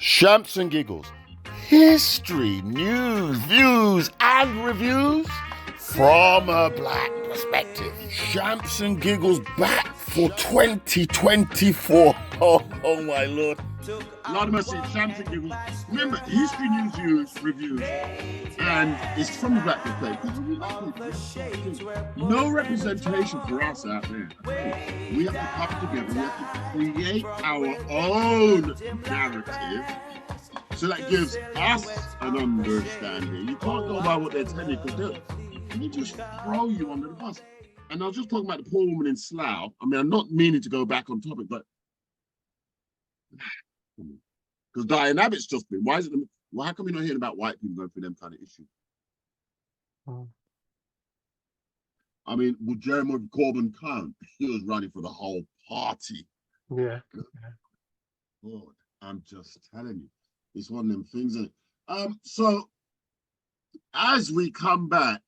Shamps and giggles. History, news, views, and reviews from a black perspective. Shamps and giggles back for 2024. Oh my lord. Lord of mercy, Shamps and giggles. Remember, history, news, views, reviews, and it's from the black perspective. No representation for us out there. We have to come together. We have to create our own narrative. So that gives us an understanding. You can't go by what they're telling you because they just throw you under the bus. And I was just talking about the poor woman in Slough. I mean, I'm not meaning to go back on topic, but because Diane Abbott's just been, why how come you're not hearing about white people going through them kind of issues? I mean, would Jeremy Corbyn count? He was running for the whole party. Yeah. Lord, I'm just telling you. It's one of them things. So as we come back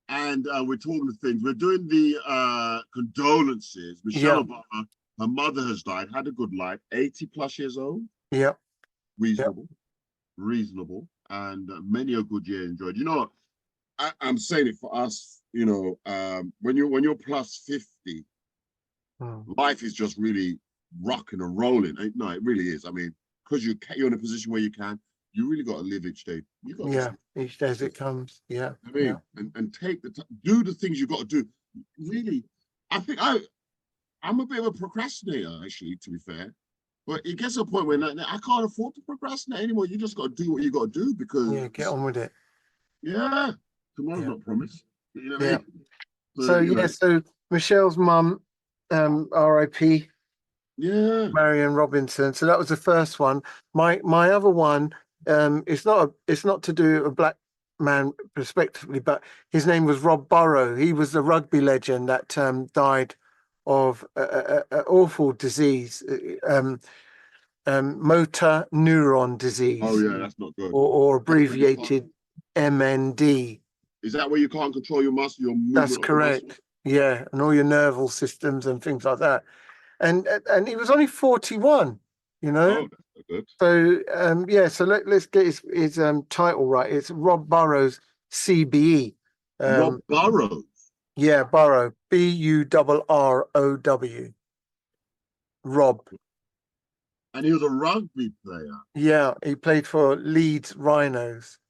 and we're talking to things, we're doing the condolences. Michelle Obama, her mother has died, had a good life, 80 plus years old. Yep. Reasonable, and many a good year enjoyed. You know, I'm saying it for us, you know, when you're plus 50, life is just really rocking and rolling. No, it really is. I mean, because you're in a position where you really got to live each day. You got each day as it comes. Yeah. I mean, and take the time, do the things you got to do. Really, I think I'm a bit of a procrastinator, actually, to be fair. But it gets to a point where I can't afford to procrastinate anymore. You just got to do what you got to do because get on with it. Yeah, tomorrow's not promised. You know what I mean? So Michelle's mum, R.I.P. Yeah, Marion Robinson. So that was the first one. My other one, it's not to do with a black man respectively, but his name was Rob Burrow. He was the rugby legend that died of an awful disease, motor neuron disease. Oh yeah, that's not good. Or abbreviated MND. Is that where you can't control your muscle? That's correct. Yeah, and all your nerval systems and things like that. And he was only 41, you know. Oh, that's good. So so let's get his title right. It's Rob Burrows CBE. Rob Burrows. Yeah, Burrow. Burrow. Rob. And he was a rugby player. Yeah, he played for Leeds Rhinos.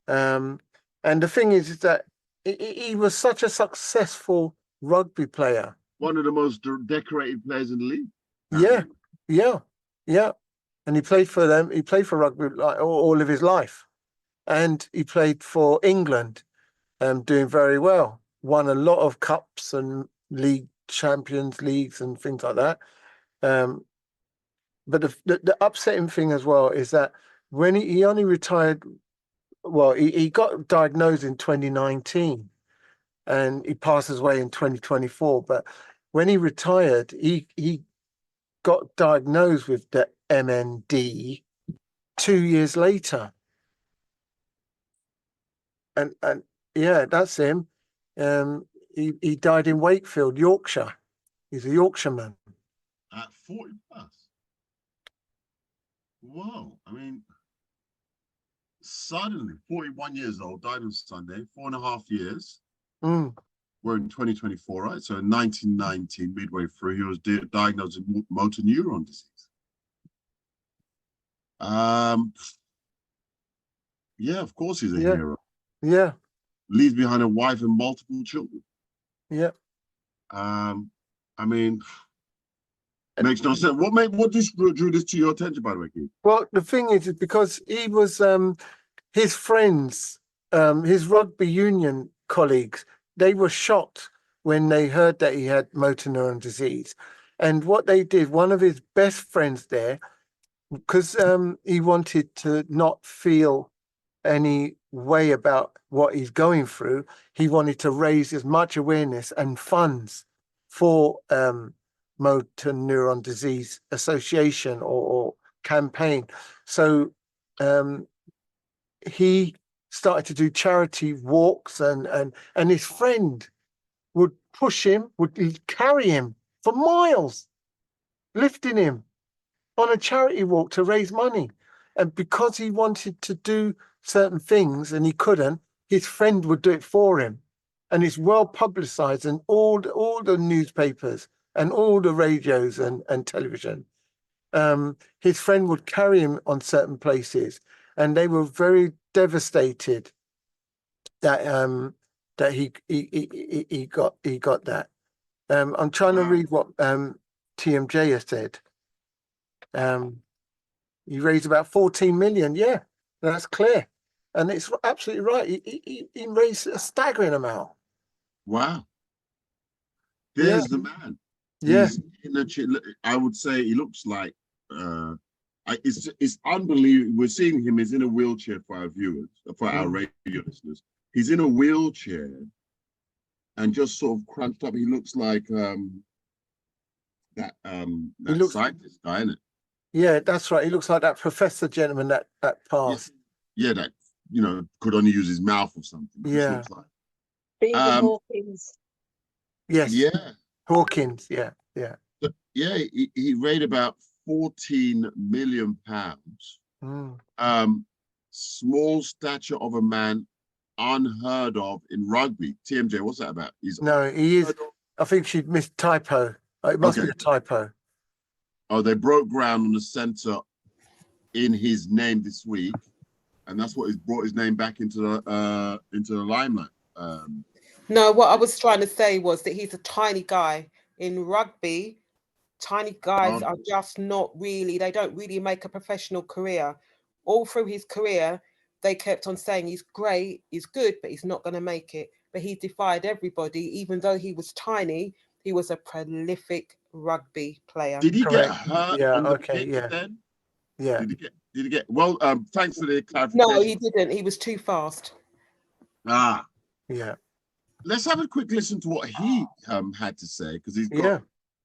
And the thing is that he was such a successful rugby player. One of the most decorated players in the league. Yeah. And he played for them. He played for rugby like all of his life. And he played for England, doing very well. Won a lot of cups and league champions leagues and things like that. But the upsetting thing as well is that when he only retired, well, he got diagnosed in 2019 and he passes away in 2024. But when he retired, he got diagnosed with the MND 2 years later. And yeah, that's him. He died in Wakefield, Yorkshire. He's a Yorkshireman. At 40 plus. Whoa. I mean, suddenly, 41 years old, died on Sunday, 4.5 years. We're in 2024, right? So in 1919, midway through, he was diagnosed with motor neuron disease. Yeah, of course he's a hero. Yeah. Leaves behind a wife and multiple children. Yeah. I mean, makes no sense. What drew this to your attention, by the way, Keith? Well, the thing is because he was his friends, his rugby union colleagues, they were shocked when they heard that he had motor neuron disease. And what they did, one of his best friends there, because he wanted to not feel any way about what he's going through, he wanted to raise as much awareness and funds for motor neuron disease association or campaign. So he started to do charity walks and his friend would push him, would carry him for miles, lifting him on a charity walk to raise money. And because he wanted to do certain things and he couldn't, his friend would do it for him. And it's well publicized in all the newspapers and all the radios and television. His friend would carry him on certain places, and they were very devastated that that he got that. I'm trying to read what TMJ has said. He raised about 14 million. Yeah, that's clear, and it's absolutely right. He raised a staggering amount. Wow. There's the man. Yeah. He's in a, I would say he looks like it's unbelievable. We're seeing him. He's in a wheelchair for our viewers, for our radio listeners. He's in a wheelchair and just sort of crunched up. He looks like that scientist guy, isn't it? Yeah, that's right. He looks like that professor gentleman that passed. Yeah, that could only use his mouth or something. Yeah. Looks like. Stephen Hawkins. Yes. Yeah. Hawkins. Yeah. Yeah. But yeah, he raised about £14 million. Small stature of a man, unheard of in rugby. TMJ, what's that about? No, he is. I think she missed typo. It must be a typo. Oh, they broke ground on the centre in his name this week, and that's what has brought his name back into the limelight. No, what I was trying to say was that he's a tiny guy. In rugby, tiny guys are just not really, they don't really make a professional career. All through his career, they kept on saying he's great, he's good, but he's not going to make it. But he defied everybody. Even though he was tiny, he was a prolific rugby player. Did he get hurt on the pitch then? Yeah. Did he get well, thanks for the clarification. No, he didn't. He was too fast. Yeah. Let's have a quick listen to what he had to say, because he's got,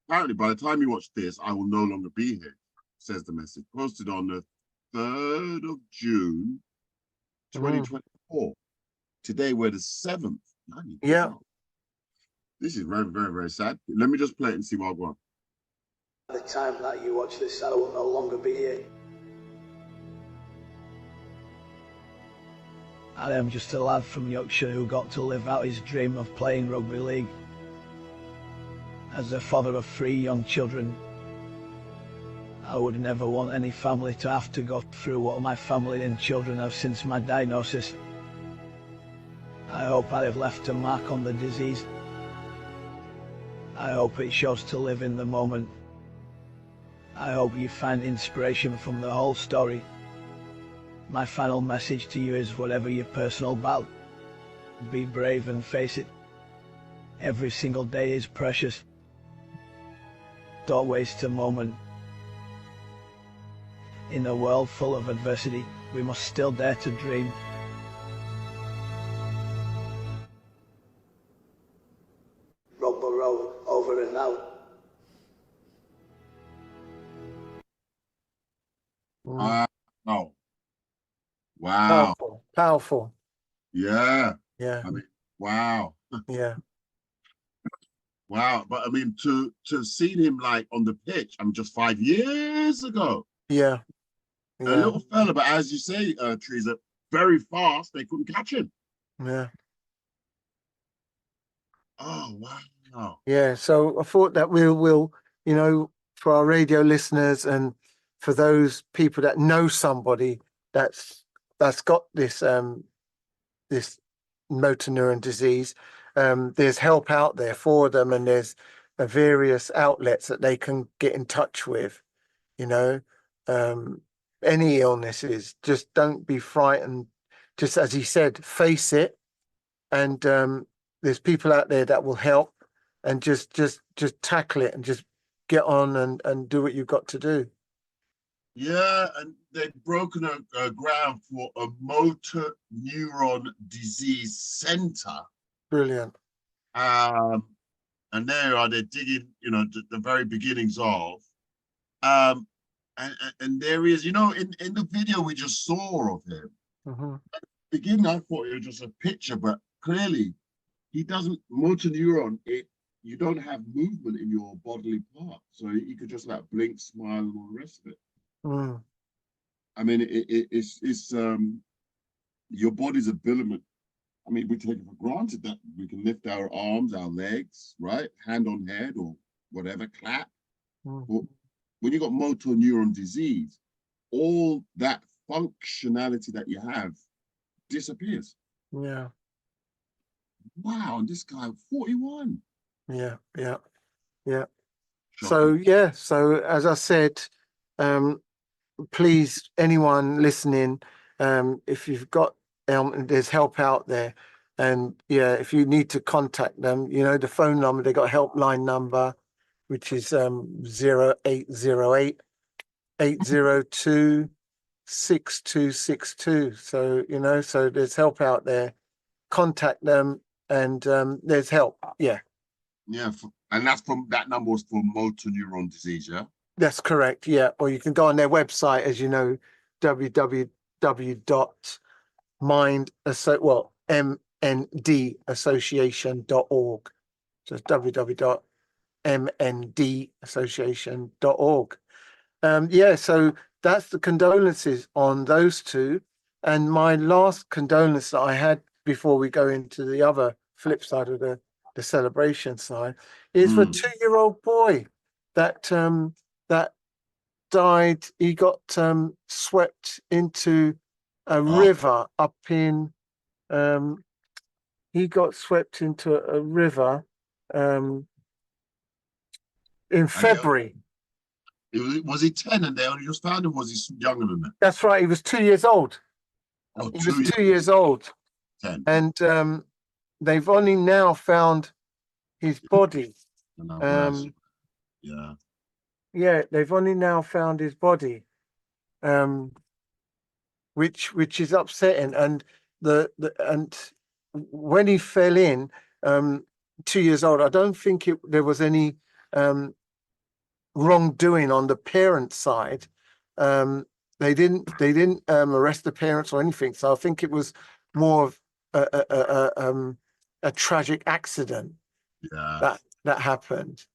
apparently by the time you watch this, I will no longer be here, says the message. Posted on the 3rd of June, 2024. Today we're the 7th. Yeah. This is very, very, very sad. Let me just play it and see what I want. By the time that you watch this, I will no longer be here. I am just a lad from Yorkshire who got to live out his dream of playing rugby league. As a father of 3 young children, I would never want any family to have to go through what my family and children have since my diagnosis. I hope I have left a mark on the disease. I hope it shows to live in the moment. I hope you find inspiration from the whole story. My final message to you is, whatever your personal battle, be brave and face it. Every single day is precious. Don't waste a moment. In a world full of adversity, we must still dare to dream. Rob Burrow, over and out. No. Wow. Powerful. Yeah. Yeah. I mean, wow. Yeah. Wow. But I mean, to have seen him like on the pitch, I mean, just 5 years ago. Yeah. A little fella, but as you say, Teresa, very fast. They couldn't catch him. Yeah. Oh, wow. Yeah. So I thought that we'll, for our radio listeners and for those people that know somebody that's got this this motor neuron disease, there's help out there for them, and there's various outlets that they can get in touch with. Any illnesses, just don't be frightened. Just as he said, face it, and there's people out there that will help, and just tackle it and just get on and do what you've got to do. Yeah, and they've broken ground for a motor neuron disease center. Brilliant. And they're digging, the very beginnings of. And there he is, in the video we just saw of him. Mm-hmm. At the beginning, I thought it was just a picture, but clearly he doesn't, motor neuron, you don't have movement in your bodily part. So you could just blink, smile, and all the rest of it. I mean, it's your body's ability. I mean, we take it for granted that we can lift our arms, our legs, right? Hand on head or whatever, clap. But when you got motor neuron disease, all that functionality that you have disappears. Yeah. Wow, and this guy, 41. Yeah. Yeah. Yeah. Shocking. So as I said, please, anyone listening, if you've got there's help out there, and yeah, if you need to contact them, the phone number, they got a helpline number, which is 0808 802 6262. So so there's help out there. Contact them, and there's help. Yeah. Yeah, and that number was for motor neuron disease, yeah? That's correct. Yeah. Or you can go on their website, as you know, mndassociation.org. So it's www.mndassociation.org. Yeah, so that's the condolences on those two. And my last condolence that I had before we go into the other flip side of the celebration side is for a 2-year-old boy that that died. He got swept into a river up in he got swept into a river in February. Was he 10 and they only just found him? Was he younger than that? That's right. He was 2 years old. Oh, He was 2 years old. 10. And they've only now found his body. Yeah. Yeah, they've only now found his body, which is upsetting. And and when he fell in, 2 years old, I don't think there was any wrongdoing on the parents' side. They didn't arrest the parents or anything. So I think it was more of a tragic accident that happened.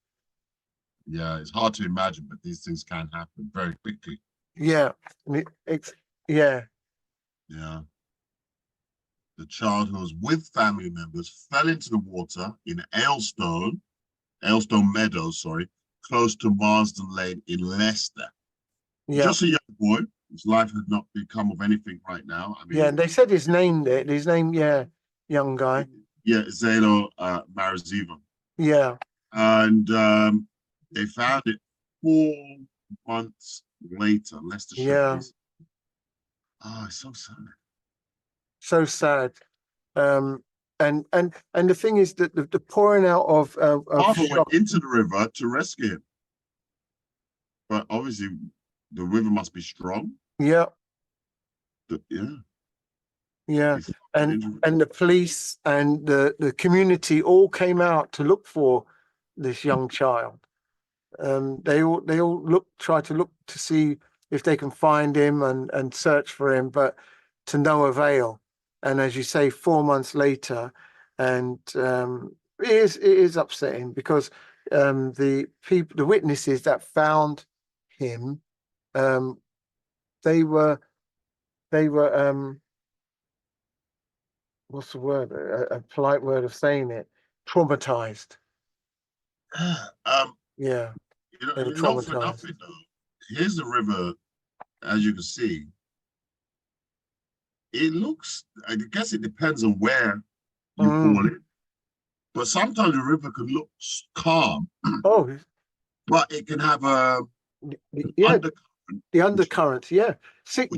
Yeah, it's hard to imagine, but these things can happen very quickly. Yeah, yeah. The child who was with family members fell into the water in Aylstone Meadows, close to Marsden Lane in Leicester. Yeah. Just a young boy whose life had not become of anything right now. I mean, yeah, and they said his name there. His name, yeah, young guy. Yeah, Xielo Maruziva. Yeah. And they found it 4 months later. Leicestershire. Yeah. Oh, it's so sad. So sad. And the thing is that the pouring out of Arthur went into the river to rescue him, but obviously the river must be strong. Yeah. Yeah. And the police and the community all came out to look for this young child. They all try to look to see if they can find him and search for him, but to no avail. And as you say, 4 months later, and it is upsetting because the witnesses that found him, they were what's the word? A polite word of saying it, traumatized. Yeah. They were Not for traumatized. nothing though. Here's the river, as you can see. It looks, I guess it depends on where you fall in. But sometimes the river can look calm. Oh. But it can have the undercurrent, yeah. See,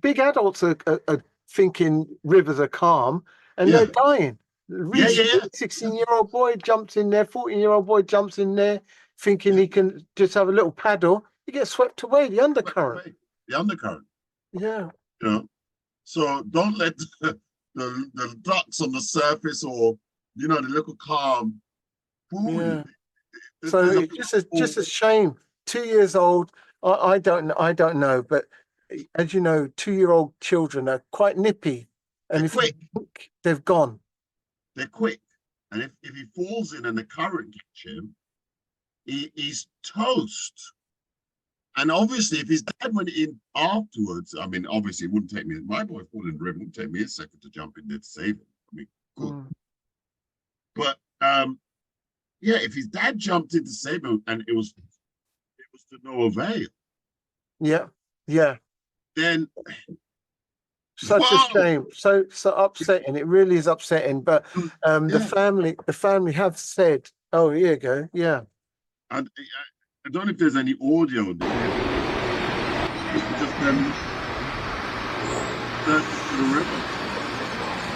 big adults are thinking rivers are calm and they're dying. 16-year-old boy jumps in there, 14-year-old boy jumps in there thinking he can just have a little paddle. He gets swept away, the undercurrent. Yeah. So don't let the ducks on the surface or the little calm fool you. So it's just a shame. 2 years old. I don't know, but as you know, 2-year-old children are quite nippy, and if quick, they've gone. They're quick, and if he falls in and the current catch him, he's toast. And obviously, if his dad went in afterwards, I mean, obviously, it wouldn't take me. My boy falling in the river. It wouldn't take me a second to jump in there to save him. I mean, good. But yeah, if his dad jumped in to save him and it was to no avail. Yeah, yeah. Then Such a shame. So upsetting. It really is upsetting. But the family have said, "Oh, here you go." Yeah. I don't know if there's any audio there. It's just them searching for the river.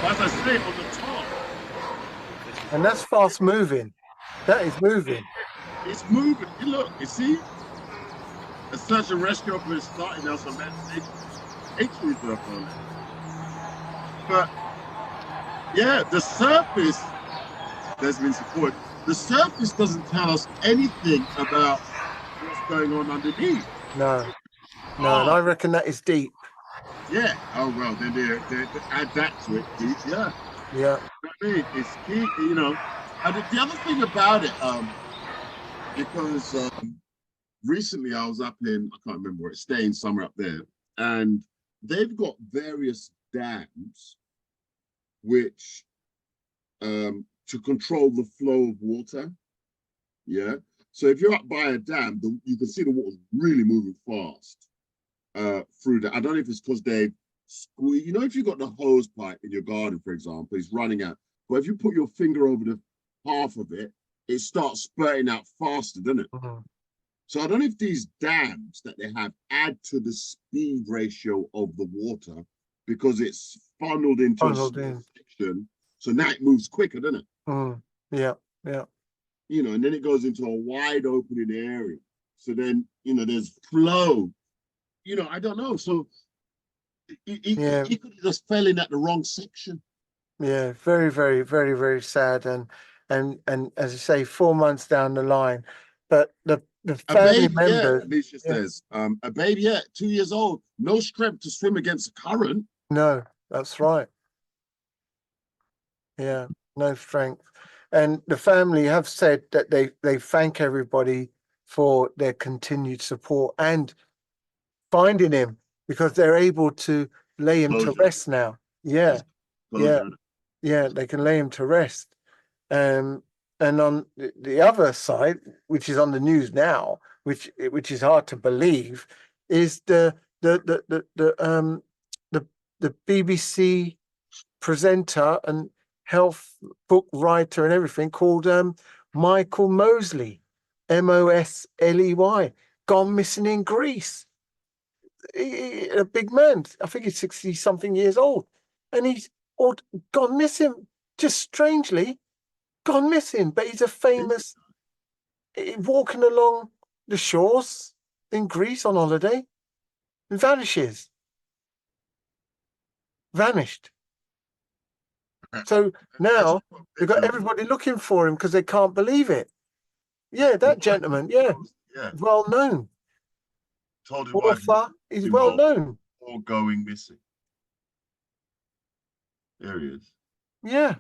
But as I say, on the top. And that's fast moving. That is moving. It's moving. Look, you see? A search and rescue operation starting now, so that's nature reserve on it. But yeah, the surface, there's been support. The surface doesn't tell us anything about what's going on underneath. No, and I reckon that is deep. Yeah. Oh well, then they add that to it, deep. Yeah. Yeah. You know what I mean, it's key. You know, and the other thing about it, because recently I was up in, I can't remember where it's staying somewhere up there, and they've got various dams which to control the flow of water. Yeah. So if you're up by a dam, you can see the water's really moving fast through that. I don't know if it's because they squeeze, you know, if you've got the hose pipe in your garden, for example, it's running out. But if you put your finger over the half of it, it starts spurting out faster, doesn't it? Mm-hmm. So I don't know if these dams that they have add to the speed ratio of the water because it's funneled into a section. So now it moves quicker, doesn't it? Yeah, yeah. You know, and then it goes into a wide opening area. So then, you know, there's flow. You know, I don't know. So he could have just fell in at the wrong section. Yeah, very, very, very, very sad. And as I say, 4 months down the line. But the family members. Alicia says, a baby, 2 years old, no strength to swim against the current. No, that's right. Yeah, no strength. And the family have said that they thank everybody for their continued support and finding him because they're able to lay him to rest now. Yeah, yeah, they can lay him to rest. And on the other side, which is on the news now, which is hard to believe, is the BBC presenter and health book writer and everything called Michael Mosley, Mosley, gone missing in Greece. A big man, I think he's 60-something years old, and he's gone missing, just strangely gone missing. But he's a famous, walking along the shores in Greece on holiday, and vanished. So now they've got everybody looking for him because they can't believe it. Yeah, that gentleman, well known. Told him author, he's well known. Or going missing. There he is. Yeah,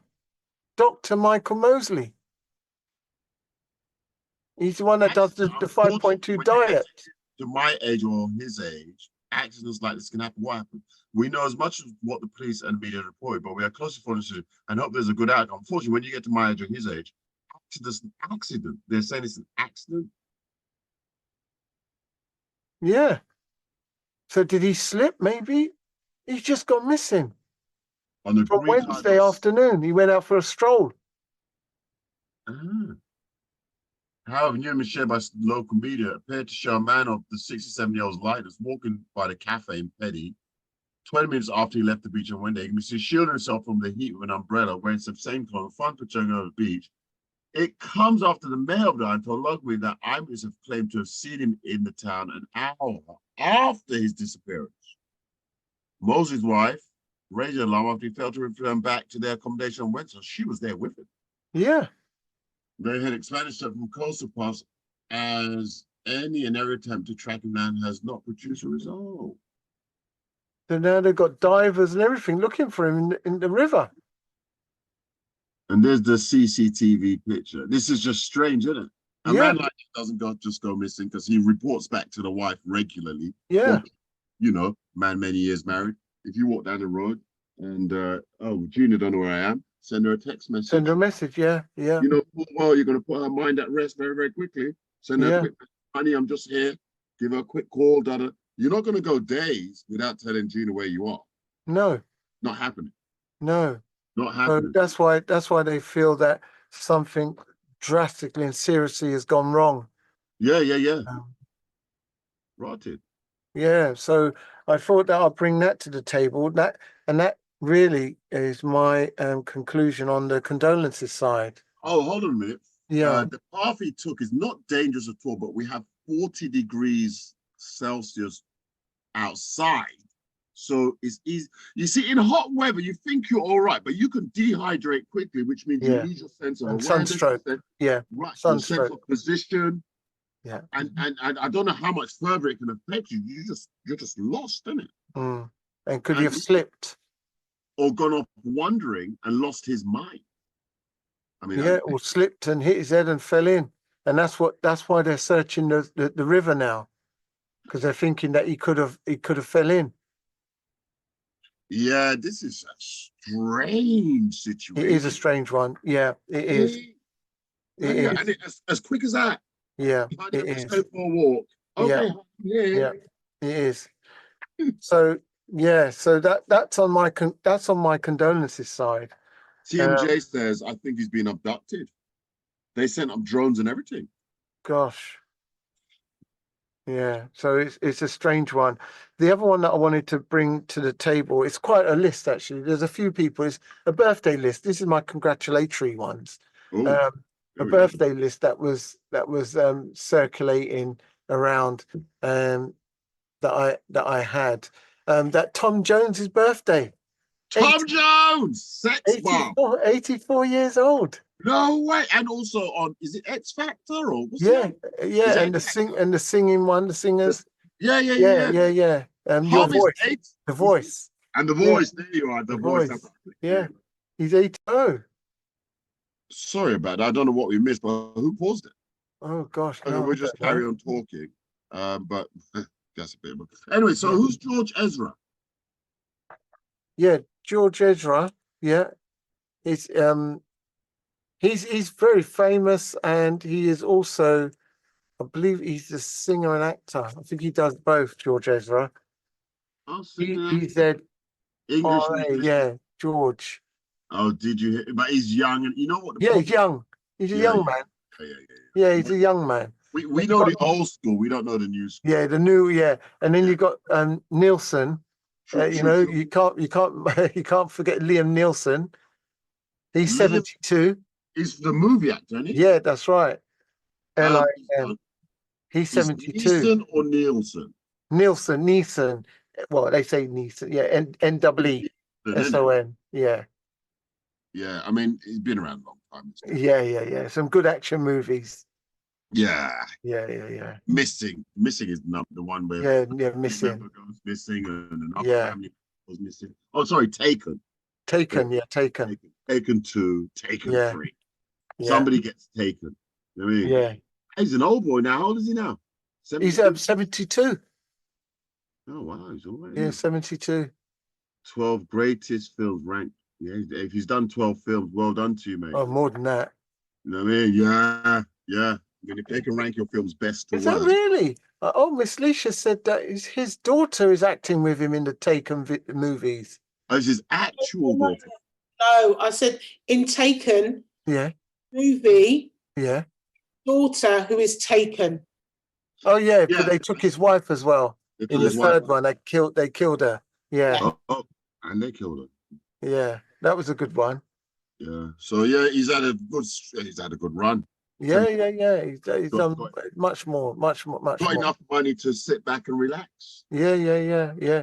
Dr. Michael Mosley. He's the one that does the 5.2 diet. To my age or his age, accidents like this can happen. What happened? We know as much as what the police and media report, but we are closely following it and hope there's a good outcome. Unfortunately, when you get to my age or his age, it's an accident. They're saying it's an accident. Yeah. So did he slip? Maybe he's just gone missing. On Wednesday afternoon, he went out for a stroll. However, news shared by local media appeared to show a man of the 67-year-old's likeness walking by the cafe in Petty 20 minutes after he left the beach on Wednesday. He can see shielding himself from the heat with an umbrella, wearing some same clothes, fun patrolling over the beach. It comes after the mayor of the island told locally that eyewitnesses have claimed to have seen him in the town an hour after his disappearance. Mosley's wife raised an alarm after he failed to return back to their accommodation on Wednesday. She was there with him. Yeah. They had expanded stuff from coastal pass as any and every attempt to track him down has not produced a result. So now they've got divers and everything looking for him in the river. And there's the CCTV picture. This is just strange, isn't it? A man like that doesn't go missing because he reports back to the wife regularly. Yeah. Well, man, many years married. If you walk down the road and Junior don't know where I am, send her a text message. Send her a message, yeah. You know, well, you're gonna put her mind at rest very, very quickly. Send her a quick, honey, I'm just here. Give her a quick call, You're not gonna go days without telling Junior where you are. No. Not happening. No. Not happening. So that's why they feel that something drastically and seriously has gone wrong. Yeah. Rotted. Yeah, so I thought that I'll bring that to the table. That really is my conclusion on the condolences side. Oh, hold on a minute. Yeah. The path he took is not dangerous at all, but we have 40 degrees Celsius outside. So it's easy. You see, in hot weather, you think you're all right, but you can dehydrate quickly, which means you lose your sense of awareness. Sunstroke. Right. Your sense of position. Yeah. And I don't know how much further it can affect you. You're just lost, isn't it? And could he have slipped? Or gone off wandering and lost his mind. I mean, or slipped and hit his head and fell in. And that's why they're searching the river now. Because they're thinking that he could have fell in. Yeah, this is a strange situation. It is a strange one. Yeah, it is. And it's as quick as that. Yeah, it is. Go for a walk. Okay, yeah, it is. So that's on my condolences side. TMJ says, I think he's been abducted. They sent up drones and everything. Gosh. Yeah, so it's a strange one. The other one that I wanted to bring to the table, it's quite a list actually. There's a few people. It's a birthday list. This is my congratulatory ones. A birthday list that was circulating around that I had. That Tom Jones's birthday. Tom Jones, sex 84 years old. No way! And also on, is it X Factor or what's and the singing one, the singers. Yeah. Your voice, the voice, and the voice. There you are, the voice. Yeah, he's 80. Sorry about that. I don't know what we missed, but who paused it? Oh gosh, no, we'll just carry on talking. But that's a bit. Anyway, so who's George Ezra? Yeah, George Ezra. Yeah, he's very famous, and he is also, I believe, he's a singer and actor. I think he does both. George Ezra. He's English. Yeah, George. Oh, did you hear? But he's young, and you know what? He's young. He's a young man. Yeah, he's a young man. We know the old school. We don't know the new school. Yeah, the new. Yeah, and then you got Nielsen. You can't forget Liam Neeson. He's 72. He's the movie actor, isn't he? Yeah, that's right. L-I-M. He's 72. Neeson or Nielsen? Neeson. Well, they say Neeson. Yeah, N-E-E-S-O-N. Yeah. Yeah, I mean, he's been around a long time. Yeah. Some good action movies. Yeah. Missing is not the one where Missing goes missing and another family goes missing. Oh, sorry, Taken. Taken 2, Taken 3. Somebody gets taken. You know what I mean? Yeah. He's an old boy now. How old is he now? 72? He's 72. Oh wow, he's all right. Yeah, 72. 12 greatest films ranked. Yeah, if he's done 12 films, well done to you, mate. Oh, more than that. You know what I mean? Yeah. I mean, if they can rank your films best to worst. Is that really? Miss Leisha said that his daughter is acting with him in the Taken movies. Oh, it's his actual daughter. No, I said in Taken. Yeah. Movie. Yeah. Daughter who is taken. Oh yeah, because they took his wife as well. In the third one, they killed her. Yeah. Oh, and they killed her. Yeah, that was a good one. Yeah. So yeah, he's had a good run. Yeah. He's done much more. Got enough money to sit back and relax. Yeah.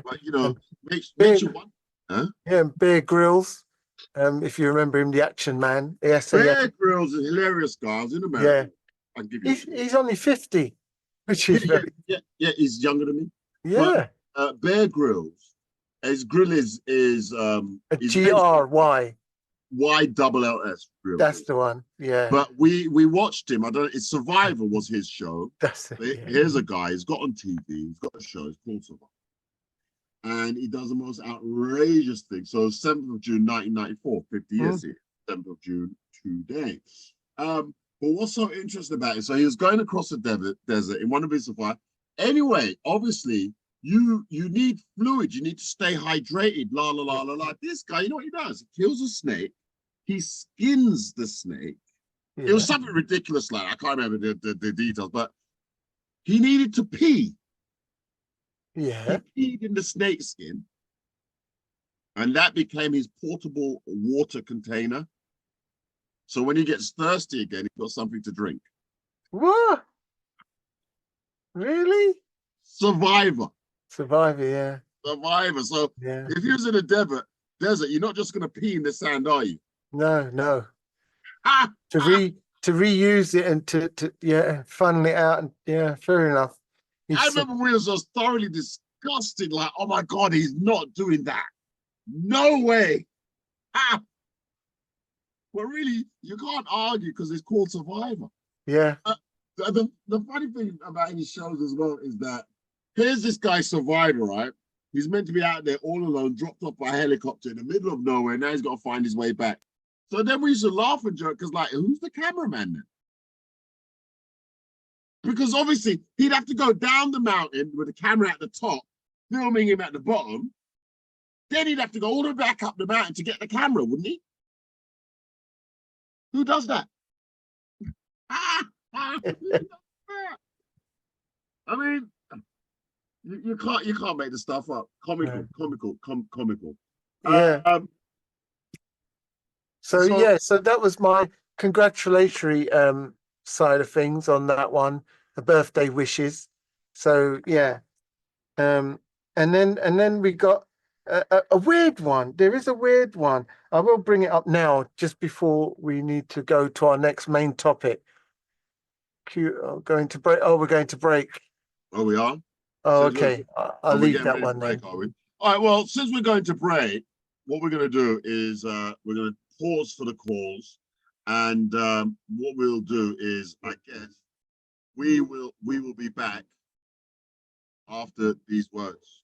But you know, makes you want. Huh? Yeah, Bear Grylls. If you remember him, the action man. Bear Grylls is a hilarious guy. I was in America. Yeah. He's only 50, which is he's younger than me. Yeah. But, Bear Grylls, his grill is a G-R-Y. YLLS. That's the one. Yeah. But we watched him. I don't know. It's Survivor was his show. That's it. Yeah. Here's a guy. He's got on TV. He's got a show. It's called Survivor. And he does the most outrageous thing. So 7th of June, 1994, 50 years here. 7th of June today. But what's so interesting about it? So he was going across the desert in one of his Survivor. Anyway, obviously, you need fluid. You need to stay hydrated. La la la la la. This guy, you know what he does? He kills a snake. He skins the snake. Yeah. It was something ridiculous like I can't remember the details, but he needed to pee. Yeah. He peed in the snake skin, and that became his portable water container. So when he gets thirsty again, he's got something to drink. What? Really? Survivor. Survivor, yeah. Survivor. So Yeah. if he was in a desert, you're not just going to pee in the sand, are you? No. Ah, To reuse it and to funnel it out, and yeah, fair enough. I remember we were just thoroughly disgusted, like, oh my God, he's not doing that. No way. Ah. But really, you can't argue because it's called Survivor. Yeah. The funny thing about his shows as well is that here's this guy Survivor, right? He's meant to be out there all alone, dropped off by a helicopter in the middle of nowhere. Now he's got to find his way back. So then we used to laugh and joke because, like, who's the cameraman then? Because obviously he'd have to go down the mountain with the camera at the top, filming him at the bottom. Then he'd have to go all the way back up the mountain to get the camera, wouldn't he? Who does that? Who does that? I mean, you can't make the stuff up. Comical. Yeah. So that was my congratulatory side of things on that one, the birthday wishes. So yeah. And then we got a weird one. There is a weird one. I will bring it up now just before we need to go to our next main topic. Going to break. Oh, we're going to break. Oh, we are? Oh, okay. I'll leave that one then. Are we? All right, well, since we're going to break, what we're going to do is we're going to pause for the calls. And what we'll do is, I guess, we will be back after these words.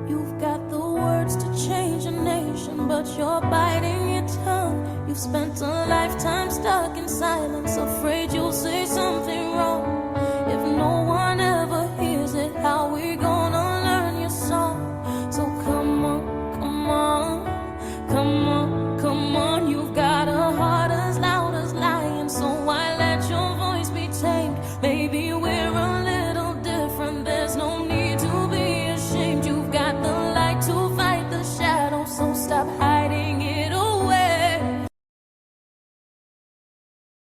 You've got the words to change a nation, but you're biting your tongue. You've spent a lifetime stuck in silence, afraid you'll say something wrong. If no one ever hears it, how we gonna learn your song? So come on, come on, come on.